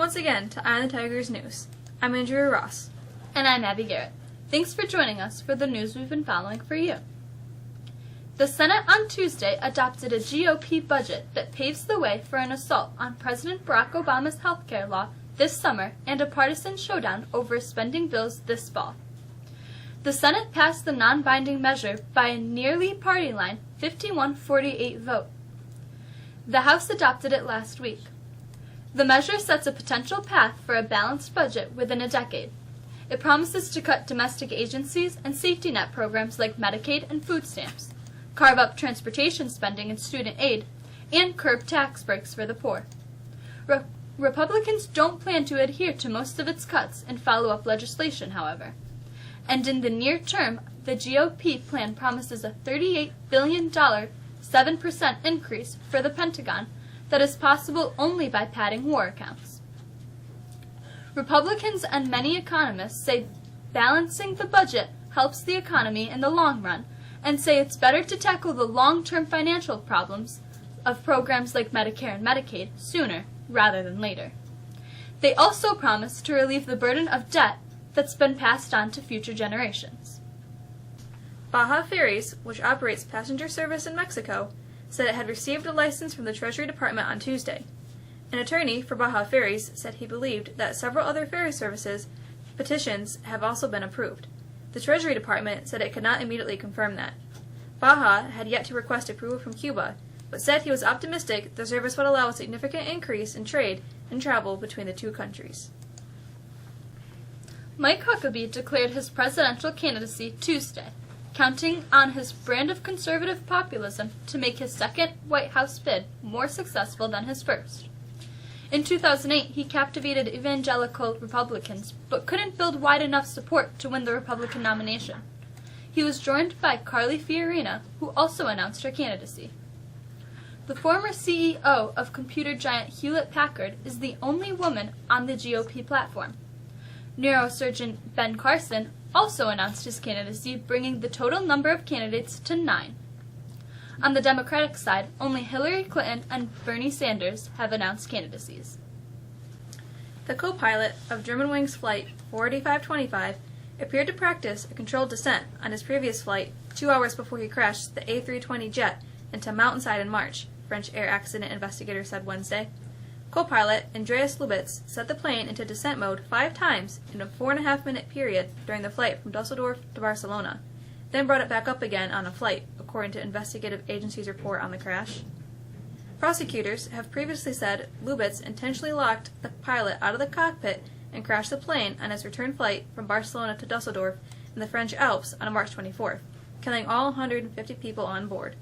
once again to Eye on the Tigers News. I'm Andrea Ross. And I'm Abby Garrett. Thanks for joining us for the news we've been following for you. The Senate on Tuesday adopted a GOP budget that paves the way for an assault on President Barack Obama's health care law this summer and a partisan showdown over spending bills this fall. The Senate passed the non-binding measure by a nearly party line 51-48 vote. The House adopted it last week. The measure sets a potential path for a balanced budget within a decade. It promises to cut domestic agencies and safety net programs like Medicaid and food stamps, carve up transportation spending and student aid, and curb tax breaks for the poor. Republicans don't plan to adhere to most of its cuts in follow-up legislation, however. And in the near term, the GOP plan promises a $38 billion, 7% increase for the Pentagon that is possible only by padding war accounts. Republicans and many economists say balancing the budget helps the economy in the long run and say it's better to tackle the long-term financial problems of programs like Medicare and Medicaid sooner rather than later. They also promise to relieve the burden of debt that's been passed on to future generations. Baja Ferries, which operates passenger service in Mexico, said it had received a license from the Treasury Department on Tuesday. An attorney for Baja Ferries said he believed that several other ferry services petitions have also been approved. The Treasury Department said it could not immediately confirm that. Baja had yet to request approval from Cuba, but said he was optimistic the service would allow a significant increase in trade and travel between the two countries. Mike Huckabee declared his presidential candidacy Tuesday, counting on his brand of conservative populism to make his second White House bid more successful than his first. In 2008, he captivated evangelical Republicans, but couldn't build wide enough support to win the Republican nomination. He was joined by Carly Fiorina, who also announced her candidacy. The former CEO of computer giant Hewlett-Packard is the only woman on the GOP platform. Neurosurgeon Ben Carson also announced his candidacy, bringing the total number of candidates to 9. On the Democratic side, only Hillary Clinton and Bernie Sanders have announced candidacies. The co-pilot of Germanwings Flight 48525 appeared to practice a controlled descent on his previous flight 2 hours before he crashed the A320 jet into Mountainside in March, French air accident investigators said Wednesday. Co-pilot Andreas Lubitz set the plane into descent mode 5 times in a 4.5-minute period during the flight from Dusseldorf to Barcelona, then brought it back up again on a flight, according to investigative agencies' report on the crash. Prosecutors have previously said Lubitz intentionally locked the pilot out of the cockpit and crashed the plane on his return flight from Barcelona to Dusseldorf in the French Alps on March 24th, killing all 150 people on board.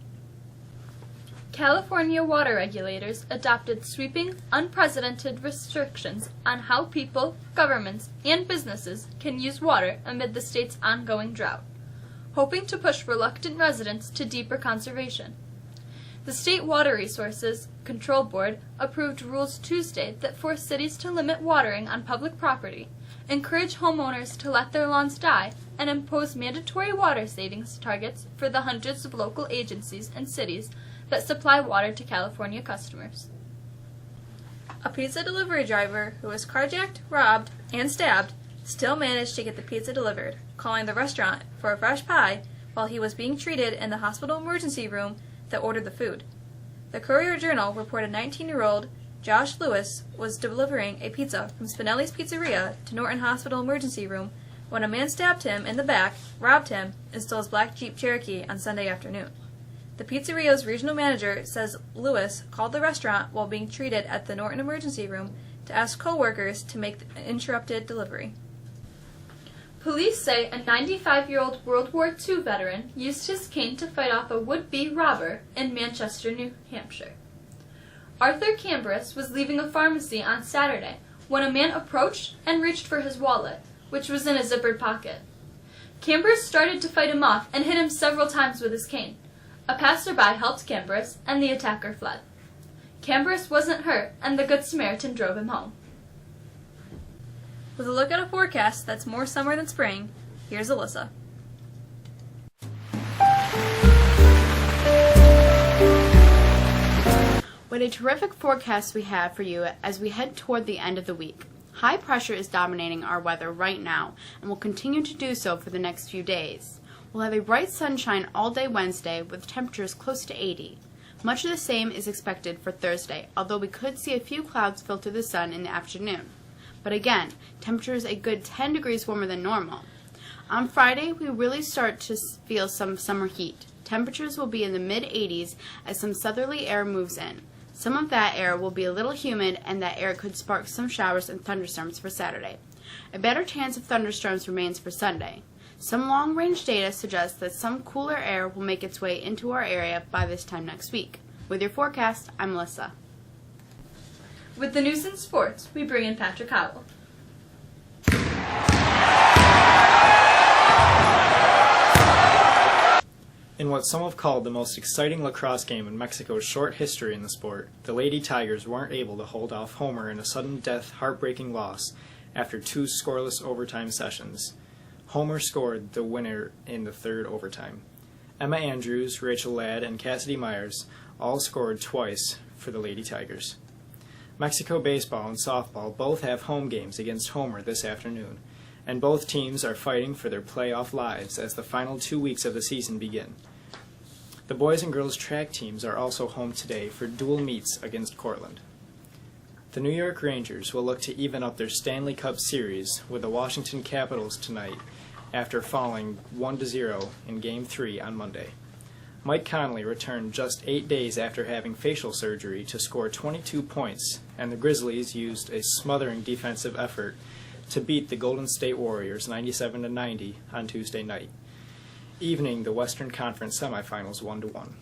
California water regulators adopted sweeping, unprecedented restrictions on how people, governments, and businesses can use water amid the state's ongoing drought, hoping to push reluctant residents to deeper conservation. The State Water Resources Control Board approved rules Tuesday that force cities to limit watering on public property, encourage homeowners to let their lawns die, and impose mandatory water savings targets for the hundreds of local agencies and cities that supply water to California customers. A pizza delivery driver who was carjacked, robbed, and stabbed still managed to get the pizza delivered, calling the restaurant for a fresh pie while he was being treated in the hospital emergency room that ordered the food. The Courier-Journal reported 19-year-old Josh Lewis was delivering a pizza from Spinelli's Pizzeria to Norton Hospital emergency room when a man stabbed him in the back, robbed him, and stole his black Jeep Cherokee on Sunday afternoon. The pizzeria's regional manager says Lewis called the restaurant while being treated at the Norton emergency room to ask co-workers to make the interrupted delivery. Police say a 95-year-old World War II veteran used his cane to fight off a would-be robber in Manchester, New Hampshire. Arthur Cambris was leaving a pharmacy on Saturday when a man approached and reached for his wallet, which was in a zippered pocket. Cambris started to fight him off and hit him several times with his cane. A passerby helped Cambris, and the attacker fled. Cambris wasn't hurt, and the Good Samaritan drove him home. With a look at a forecast that's more summer than spring, here's Alyssa. What a terrific forecast we have for you as we head toward the end of the week. High pressure is dominating our weather right now and will continue to do so for the next few days. We'll have a bright sunshine all day Wednesday with temperatures close to 80. Much of the same is expected for Thursday, although we could see a few clouds filter the sun in the afternoon. But again, temperatures a good 10 degrees warmer than normal. On Friday, we really start to feel some summer heat. Temperatures will be in the mid-80s as some southerly air moves in. Some of that air will be a little humid, and that air could spark some showers and thunderstorms for Saturday. A better chance of thunderstorms remains for Sunday. Some long-range data suggests that some cooler air will make its way into our area by this time next week. With your forecast, I'm Melissa. With the news in sports, we bring in Patrick Howell. In what some have called the most exciting lacrosse game in Mexico's short history in the sport, the Lady Tigers weren't able to hold off Homer in a sudden death heartbreaking loss after 2 scoreless overtime sessions. Homer scored the winner in the 3rd overtime. Emma Andrews, Rachel Ladd, and Cassidy Myers all scored twice for the Lady Tigers. Mexico baseball and softball both have home games against Homer this afternoon, and both teams are fighting for their playoff lives as the final 2 weeks of the season begin. The boys and girls track teams are also home today for dual meets against Cortland. The New York Rangers will look to even up their Stanley Cup series with the Washington Capitals tonight after falling 1-0 in Game 3 on Monday. Mike Conley returned just 8 days after having facial surgery to score 22 points, and the Grizzlies used a smothering defensive effort to beat the Golden State Warriors 97-90 on Tuesday night, evening the Western Conference semifinals 1-1.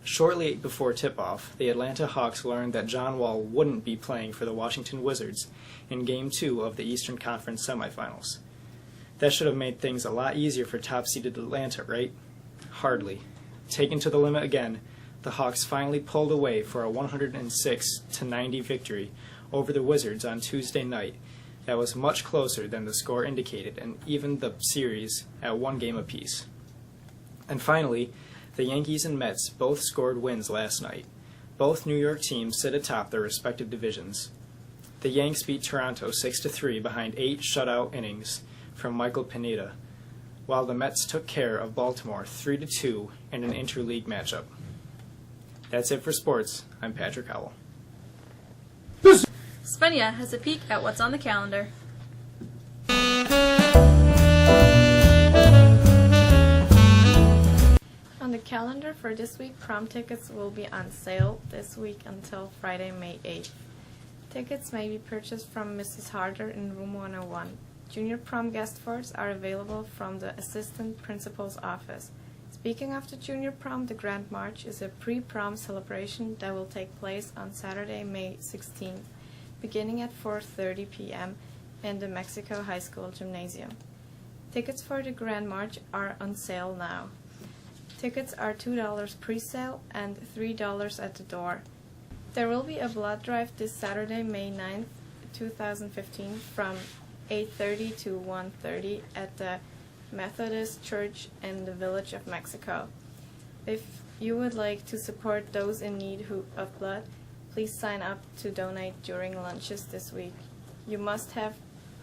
Shortly before tip-off, the Atlanta Hawks learned that John Wall wouldn't be playing for the Washington Wizards in Game 2 of the Eastern Conference semifinals. That should have made things a lot easier for top-seeded Atlanta, right? Hardly. Taken to the limit again, the Hawks finally pulled away for a 106-90 victory over the Wizards on Tuesday night. That was much closer than the score indicated, and even the series at 1 game apiece. And finally, the Yankees and Mets both scored wins last night. Both New York teams sit atop their respective divisions. The Yanks beat Toronto 6-3 behind 8 shutout innings from Michael Pineda, while the Mets took care of Baltimore 3-2 in an interleague matchup. That's it for sports. I'm Patrick Howell. Svenja has a peek at what's on the calendar. On the calendar for this week, prom tickets will be on sale this week until Friday, May 8th. Tickets may be purchased from Mrs. Harder in room 101. Junior prom guest forts are available from the assistant principal's office. Speaking of the junior prom, the Grand March is a pre-prom celebration that will take place on Saturday, May 16th, beginning at 4:30 p.m. in the Mexico High School Gymnasium. Tickets for the Grand March are on sale now. Tickets are $2 pre-sale and $3 at the door. There will be a blood drive this Saturday, May 9th, 2015 from 8:30 to 1:30 at the Methodist Church in the Village of Mexico. If you would like to support those in need of blood, please sign up to donate during lunches this week. You must have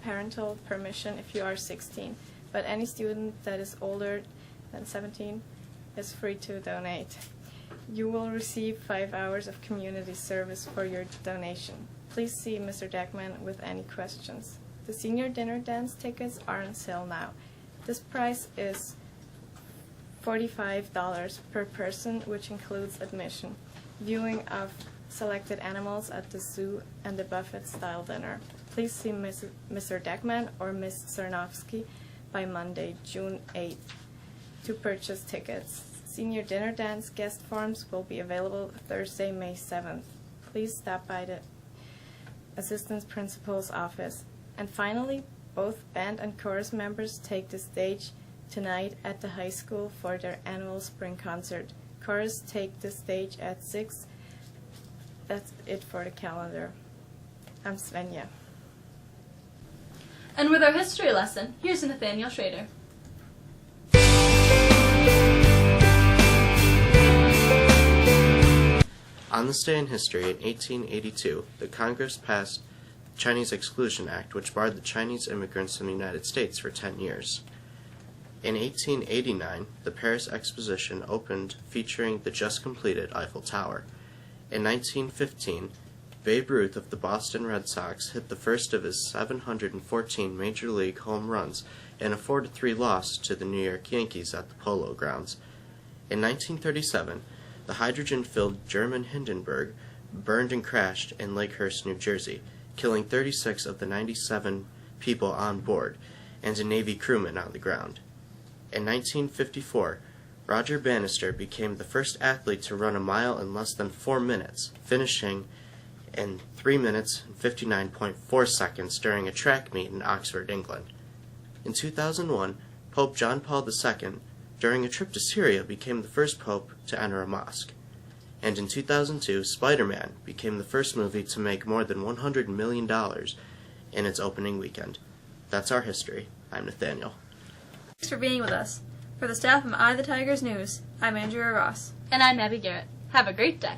parental permission if you are 16, but any student that is older than 17 is free to donate. You will receive 5 hours of community service for your donation. Please see Mr. Deckman with any questions. The senior dinner dance tickets are on sale now. This price is $45 per person, which includes admission, viewing of selected animals at the zoo, and the buffet-style dinner. Please see Mr. Deckman or Ms. Cernovsky by Monday, June 8th to purchase tickets. Senior dinner dance guest forms will be available Thursday, May 7th. Please stop by the assistant principal's office. And finally, both band and chorus members take the stage tonight at the high school for their annual spring concert. Chorus take the stage at 6. That's it for the calendar. I'm Svenja. And with our history lesson, here's Nathaniel Schrader. On On this day in history, in 1882, the Congress passed the Chinese Exclusion Act, which barred the Chinese immigrants in the United States for 10 years. In 1889, the Paris Exposition opened featuring the just completed Eiffel Tower. In 1915, Babe Ruth of the Boston Red Sox hit the first of his 714 Major League home runs in a 4-3 loss to the New York Yankees at the Polo Grounds. In 1937, the hydrogen-filled German Hindenburg burned and crashed in Lakehurst, New Jersey, killing 36 of the 97 people on board and a Navy crewman on the ground. In 1954, Roger Bannister became the first athlete to run a mile in less than 4 minutes, finishing in 3 minutes and 59.4 seconds during a track meet in Oxford, England. In 2001, Pope John Paul II, during a trip to Syria, became the first pope to enter a mosque. And in 2002, Spider-Man became the first movie to make more than $100 million in its opening weekend. That's our history. I'm Nathaniel. Thanks for being with us. For the staff of Eye the Tigers News, I'm Andrea Ross. And I'm Abby Garrett. Have a great day.